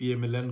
PMLN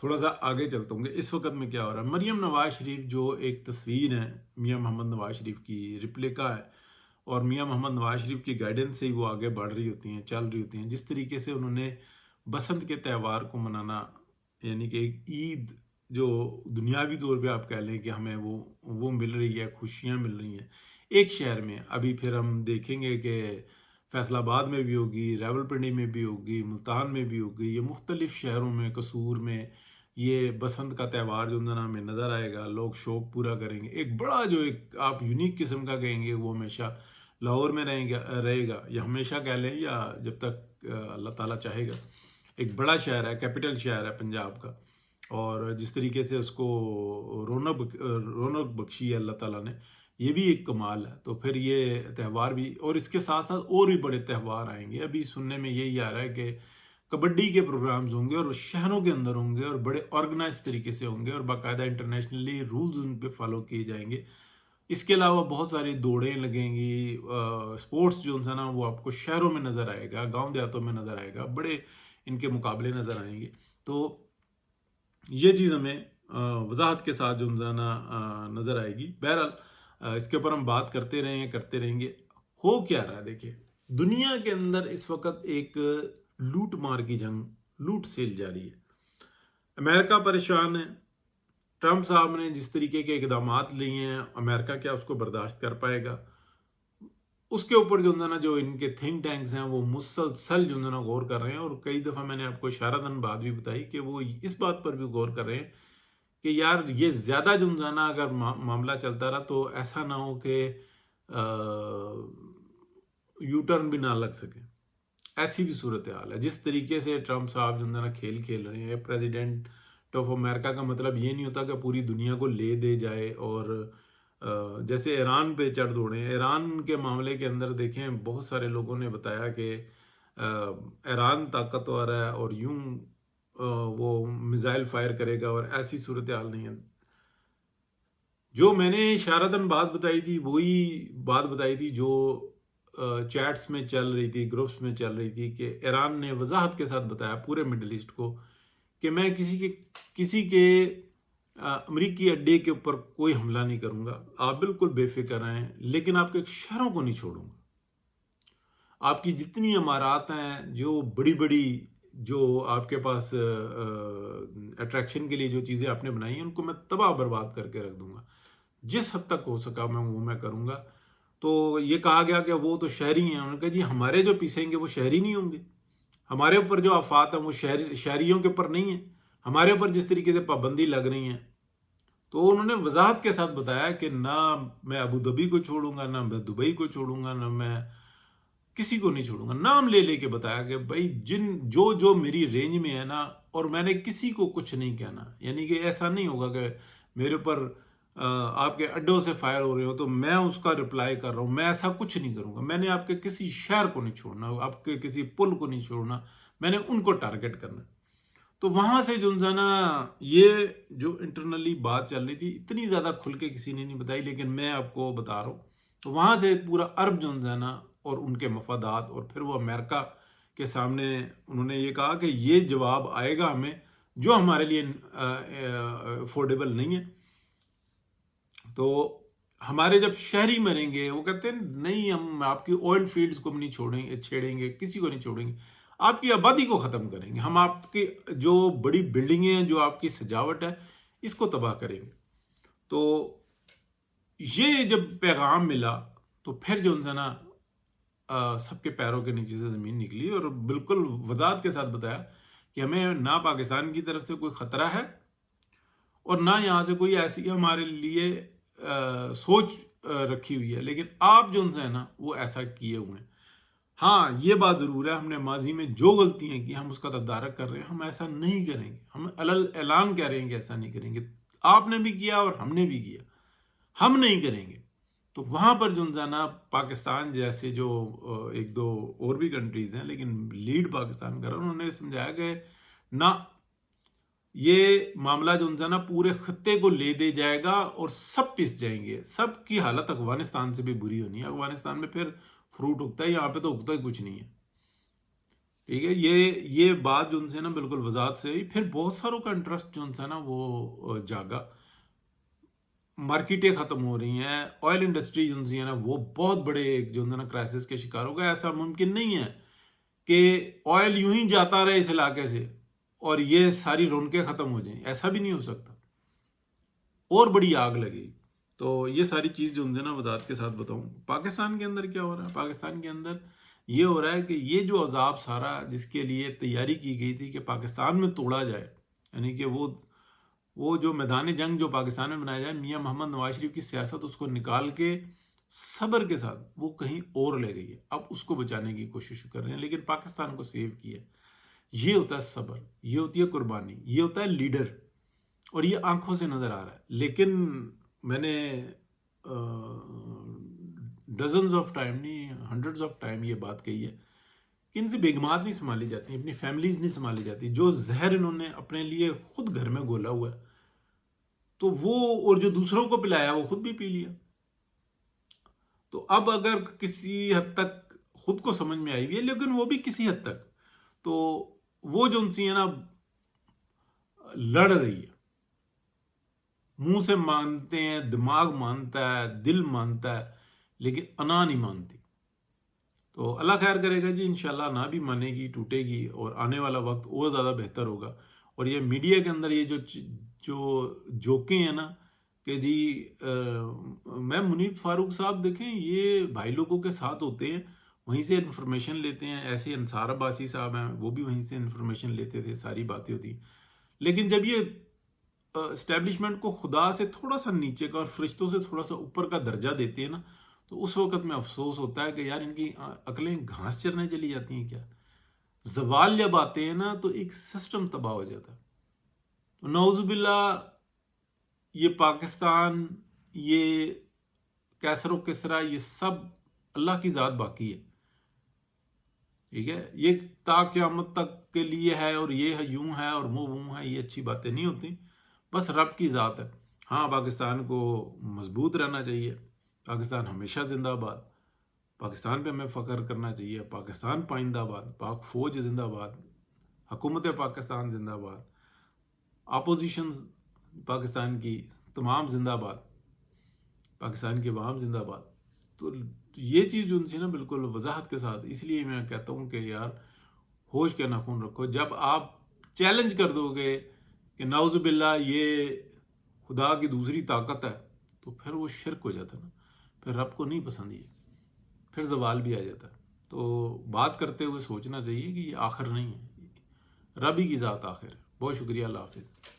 تھوڑا سا آگے چلتا ہوں کہ اس وقت میں کیا ہو رہا ہے. مریم نواز شریف جو ایک تصویر ہے میاں محمد نواز شریف کی ریپلیکا ہے، اور میاں محمد نواز شریف کی گائیڈنس سے ہی وہ آگے بڑھ رہی ہوتی ہیں، چل رہی ہوتی ہیں. جس طریقے سے انہوں نے بسنت کے تہوار کو منانا، یعنی کہ ایک عید جو دنیاوی طور پہ آپ کہہ لیں کہ ہمیں وہ مل رہی ہے، خوشیاں مل رہی ہیں ایک شہر میں. ابھی پھر ہم دیکھیں گے کہ فیصل آباد میں بھی ہوگی، راول پنڈی میں بھی ہوگی، ملتان میں بھی ہوگی، یہ مختلف شہروں میں، قصور میں یہ بسنت کا تہوار جو ہمیں نظر آئے گا. لوگ شوق پورا کریں گے. ایک بڑا جو ایک آپ یونیک قسم کا کہیں گے وہ ہمیشہ لاہور میں رہے گا، یا ہمیشہ کہہ لیں، یا جب تک اللہ تعالیٰ چاہے گا. ایک بڑا شہر ہے، کیپٹل شہر ہے پنجاب کا، اور جس طریقے سے اس کو رونق بخشی ہے اللہ تعالیٰ نے، یہ بھی ایک کمال ہے. تو پھر یہ تہوار بھی، اور اس کے ساتھ ساتھ اور بھی بڑے تہوار آئیں گے. ابھی سننے میں یہی آ رہا ہے کہ کبڈی کے پروگرامز ہوں گے، اور شہروں کے اندر ہوں گے، اور بڑے آرگنائز طریقے سے ہوں گے، اور باقاعدہ انٹرنیشنلی رولز ان پہ فالو کیے جائیں گے. اس کے علاوہ بہت ساری دوڑیں لگیں گی. سپورٹس جو ہے نا وہ آپ کو شہروں میں نظر آئے گا، گاؤں دیہاتوں میں نظر آئے گا، بڑے ان کے مقابلے نظر آئیں گے. تو یہ چیز ہمیں وضاحت کے ساتھ جو ہے نا نظر آئے گی. بہرحال اس کے اوپر ہم بات کرتے رہیں گے. ہو کیا رہا ہے؟ دیکھیں، دنیا کے اندر اس وقت ایک لوٹ مار کی جنگ، لوٹ سیل جاری ہے. امریکہ پریشان ہے. ٹرمپ صاحب نے جس طریقے کے اقدامات لیے ہیں، امریکہ کیا اس کو برداشت کر پائے گا؟ اس کے اوپر جو ہے نا جو ان کے تھنک ٹینکس ہیں وہ مسلسل جو ہے نا غور کر رہے ہیں. اور کئی دفعہ میں نے آپ کو اشارتاً بات بھی بتائی کہ وہ اس بات پر بھی غور کر رہے ہیں کہ یار یہ زیادہ جو ہے نا اگر معاملہ چلتا رہا تو ایسا نہ ہو کہ یو ٹرن بھی نہ لگ سکے. ایسی بھی صورتحال ہے. جس طریقے سے ٹرمپ صاحب جو ہے نا کھیل رہے ہیں، پریزیڈنٹ آف امریکہ کا مطلب یہ نہیں ہوتا کہ پوری دنیا کو لے دے جائے اور جیسے ایران پہ چڑھ دوڑیں. ایران کے معاملے کے اندر دیکھیں، بہت سارے لوگوں نے بتایا کہ ایران طاقتور ہے اور یوں وہ میزائل فائر کرے گا، اور ایسی صورتحال نہیں ہے. جو میں نے اشارتاً بات بتائی تھی وہی بات بتائی تھی جو چیٹس میں چل رہی تھی، گروپس میں چل رہی تھی، کہ ایران نے وضاحت کے ساتھ بتایا پورے مڈل ایسٹ کو کہ میں کسی کے امریکی اڈے کے اوپر کوئی حملہ نہیں کروں گا. آپ بالکل بے فکر رہیں، لیکن آپ کے شہروں کو نہیں چھوڑوں گا. آپ کی جتنی عمارات ہیں، جو بڑی بڑی جو آپ کے پاس اٹریکشن کے لیے جو چیزیں آپ نے بنائی ہیں، ان کو میں تباہ برباد کر کے رکھ دوں گا. جس حد تک ہو سکا میں کروں گا. تو یہ کہا گیا کہ وہ تو شہری ہیں. انہوں نے کہا جی ہمارے جو پیسیں گے وہ شہری نہیں ہوں گے، ہمارے اوپر جو آفات ہیں وہ شہریوں کے اوپر نہیں ہیں، ہمارے اوپر جس طریقے سے پابندی لگ رہی ہیں. تو انہوں نے وضاحت کے ساتھ بتایا کہ نہ میں ابو دھابی کو چھوڑوں گا، نہ میں دبئی کو چھوڑوں گا، نہ میں کسی کو نہیں چھوڑوں گا. نام لے کے بتایا کہ بھائی جو میری رینج میں ہے نا، اور میں نے کسی کو کچھ نہیں کہنا. یعنی کہ ایسا نہیں ہوگا کہ میرے اوپر آپ کے اڈوں سے فائر ہو رہے ہو تو میں اس کا رپلائی کر رہا ہوں. میں ایسا کچھ نہیں کروں گا. میں نے آپ کے کسی شہر کو نہیں چھوڑنا، آپ کے کسی پل کو نہیں چھوڑنا، میں نے ان کو ٹارگٹ کرنا. تو وہاں سے جو ہے نا یہ جو انٹرنلی بات چل رہی تھی اتنی زیادہ کھل کے کسی نے نہیں بتائی، لیکن میں آپ کو بتا رہا ہوں. تو وہاں سے پورا عرب جو ہے نا اور ان کے مفادات، اور پھر وہ امریکہ کے سامنے انہوں نے یہ کہا کہ یہ جواب آئے گا ہمیں جو ہمارے لیے افورڈیبل نہیں ہے. تو ہمارے جب شہری مریں گے، وہ کہتے ہیں نہیں ہم آپ کی آئل فیلڈز کو بھی نہیں چھیڑیں گے، کسی کو نہیں چھوڑیں گے، آپ کی آبادی کو ختم کریں گے، ہم آپ کی جو بڑی بلڈنگیں ہیں، جو آپ کی سجاوٹ ہے، اس کو تباہ کریں گے. تو یہ جب پیغام ملا تو پھر جو ہے نا سب کے پیروں کے نیچے سے زمین نکلی، اور بالکل وضاحت کے ساتھ بتایا کہ ہمیں نہ پاکستان کی طرف سے کوئی خطرہ ہے، اور نہ یہاں سے کوئی ایسی ہمارے لیے سوچ رکھی ہوئی ہے، لیکن آپ جو ہے نا وہ ایسا کیے ہوئے ہیں. ہاں یہ بات ضرور ہے، ہم نے ماضی میں جو غلطیاں کی ہم اس کا تدارک کر رہے ہیں، ہم ایسا نہیں کریں گے، ہم اعلان کہہ رہے ہیں کہ ایسا نہیں کریں گے. آپ نے بھی کیا اور ہم نے بھی کیا، ہم نہیں کریں گے. تو وہاں پر جو ہے نا پاکستان جیسے جو ایک دو اور بھی کنٹریز ہیں، لیکن لیڈ پاکستان کر رہا، انہوں نے سمجھایا کہ نہ، یہ معاملہ جو ہے نا پورے خطے کو لے دے جائے گا اور سب پس جائیں گے. سب کی حالت افغانستان سے بھی بری ہونی ہے. افغانستان میں پھر فروٹ اگتا ہے، یہاں پہ تو اگتا ہی کچھ نہیں ہے. ٹھیک ہے، یہ بات جو ان سے نا بالکل وضاحت سے ہوئی. پھر بہت ساروں کا انٹرسٹ جو ان سے نا وہ جاگا. مارکیٹیں ختم ہو رہی ہیں، آئل انڈسٹری جو ہے نا وہ بہت بڑے جو ہے نا کرائسس کے شکار ہو گئے. ایسا ممکن نہیں ہے کہ آئل یوں ہی جاتا رہے اس علاقے سے اور یہ ساری رونقیں ختم ہو جائیں. ایسا بھی نہیں ہو سکتا، اور بڑی آگ لگے گی. تو یہ ساری چیز جو ہے نا وضاحت کے ساتھ بتاؤں. پاکستان کے اندر کیا ہو رہا ہے؟ پاکستان کے اندر یہ ہو رہا ہے کہ یہ جو عذاب سارا جس کے لیے تیاری کی گئی تھی کہ پاکستان میں توڑا جائے، یعنی کہ وہ جو میدان جنگ جو پاکستان میں بنایا جائے، میاں محمد نواز شریف کی سیاست اس کو نکال کے صبر کے ساتھ وہ کہیں اور لے گئی ہے. اب اس کو بچانے کی کوشش کر رہے ہیں، لیکن پاکستان کو سیو کیا. یہ ہوتا ہے صبر، یہ ہوتی ہے قربانی، یہ ہوتا ہے لیڈر، اور یہ آنکھوں سے نظر آ رہا ہے. لیکن میں نے ڈزنز آف ٹائم نہیں، ہنڈریڈز آف ٹائم یہ بات کہی ہے کہ ان سے بیگمات نہیں سنبھالی جاتی، اپنی فیملیز نہیں سنبھالی جاتی. جو زہر انہوں نے اپنے لیے خود گھر میں گھولا ہوا ہے تو وہ، اور جو دوسروں کو پلایا وہ خود بھی پی لیا. تو اب اگر کسی حد تک خود کو سمجھ میں آئی ہوئی ہے، لیکن وہ بھی کسی حد تک، تو وہ جو ان سی ہے نا لڑ رہی ہے. منہ سے مانتے ہیں، دماغ مانتا ہے، دل مانتا ہے، لیکن انا نہیں مانتی. تو اللہ خیر کرے گا جی، انشاءاللہ نہ بھی مانے گی، ٹوٹے گی، اور آنے والا وقت اور زیادہ بہتر ہوگا. اور یہ میڈیا کے اندر یہ جو جوکیں ہیں نا کہ جی میں منیب فاروق صاحب دیکھیں، یہ بھائی لوگوں کے ساتھ ہوتے ہیں، وہیں سے انفارمیشن لیتے ہیں. ایسے انصار عباسی صاحب ہیں، وہ بھی وہیں سے انفارمیشن لیتے تھے، ساری باتیں ہوتی. لیکن جب یہ اسٹیبلشمنٹ کو خدا سے تھوڑا سا نیچے کا اور فرشتوں سے تھوڑا سا اوپر کا درجہ دیتے ہیں نا، تو اس وقت میں افسوس ہوتا ہے کہ یار ان کی عقلیں گھاس چرنے چلی جاتی ہیں کیا. زوال جب آتے ہیں نا تو ایک سسٹم تباہ ہو جاتا ہے. تو نعوذ باللہ یہ پاکستان، یہ کیسر و کسرا، یہ سب اللہ کی ذات باقی ہے. ٹھیک ہے، یہ تا قیامت تک کے لیے ہے، اور یہ ہے یوں ہے اور وہ ہے، یہ اچھی باتیں نہیں ہوتی. بس رب کی ذات ہے. ہاں، پاکستان کو مضبوط رہنا چاہیے. پاکستان ہمیشہ زندہ باد. پاکستان پہ ہمیں فخر کرنا چاہیے. پاکستان پائندہ باد، پاک فوج زندہ باد، حکومت پاکستان زندہ باد، اپوزیشن پاکستان کی تمام زندہ باد، پاکستان کے عوام زندہ باد. تو یہ چیز جو ان سے نا بالکل وضاحت کے ساتھ، اس لیے میں کہتا ہوں کہ یار ہوش کے ناخن رکھو. جب آپ چیلنج کر دو گے کہ نعوذ باللہ یہ خدا کی دوسری طاقت ہے، تو پھر وہ شرک ہو جاتا ہے نا، پھر رب کو نہیں پسند، یہ پھر زوال بھی آ جاتا ہے. تو بات کرتے ہوئے سوچنا چاہیے کہ یہ آخر نہیں ہے، رب ہی کی ذات آخر ہے. بہت شکریہ، اللہ حافظ.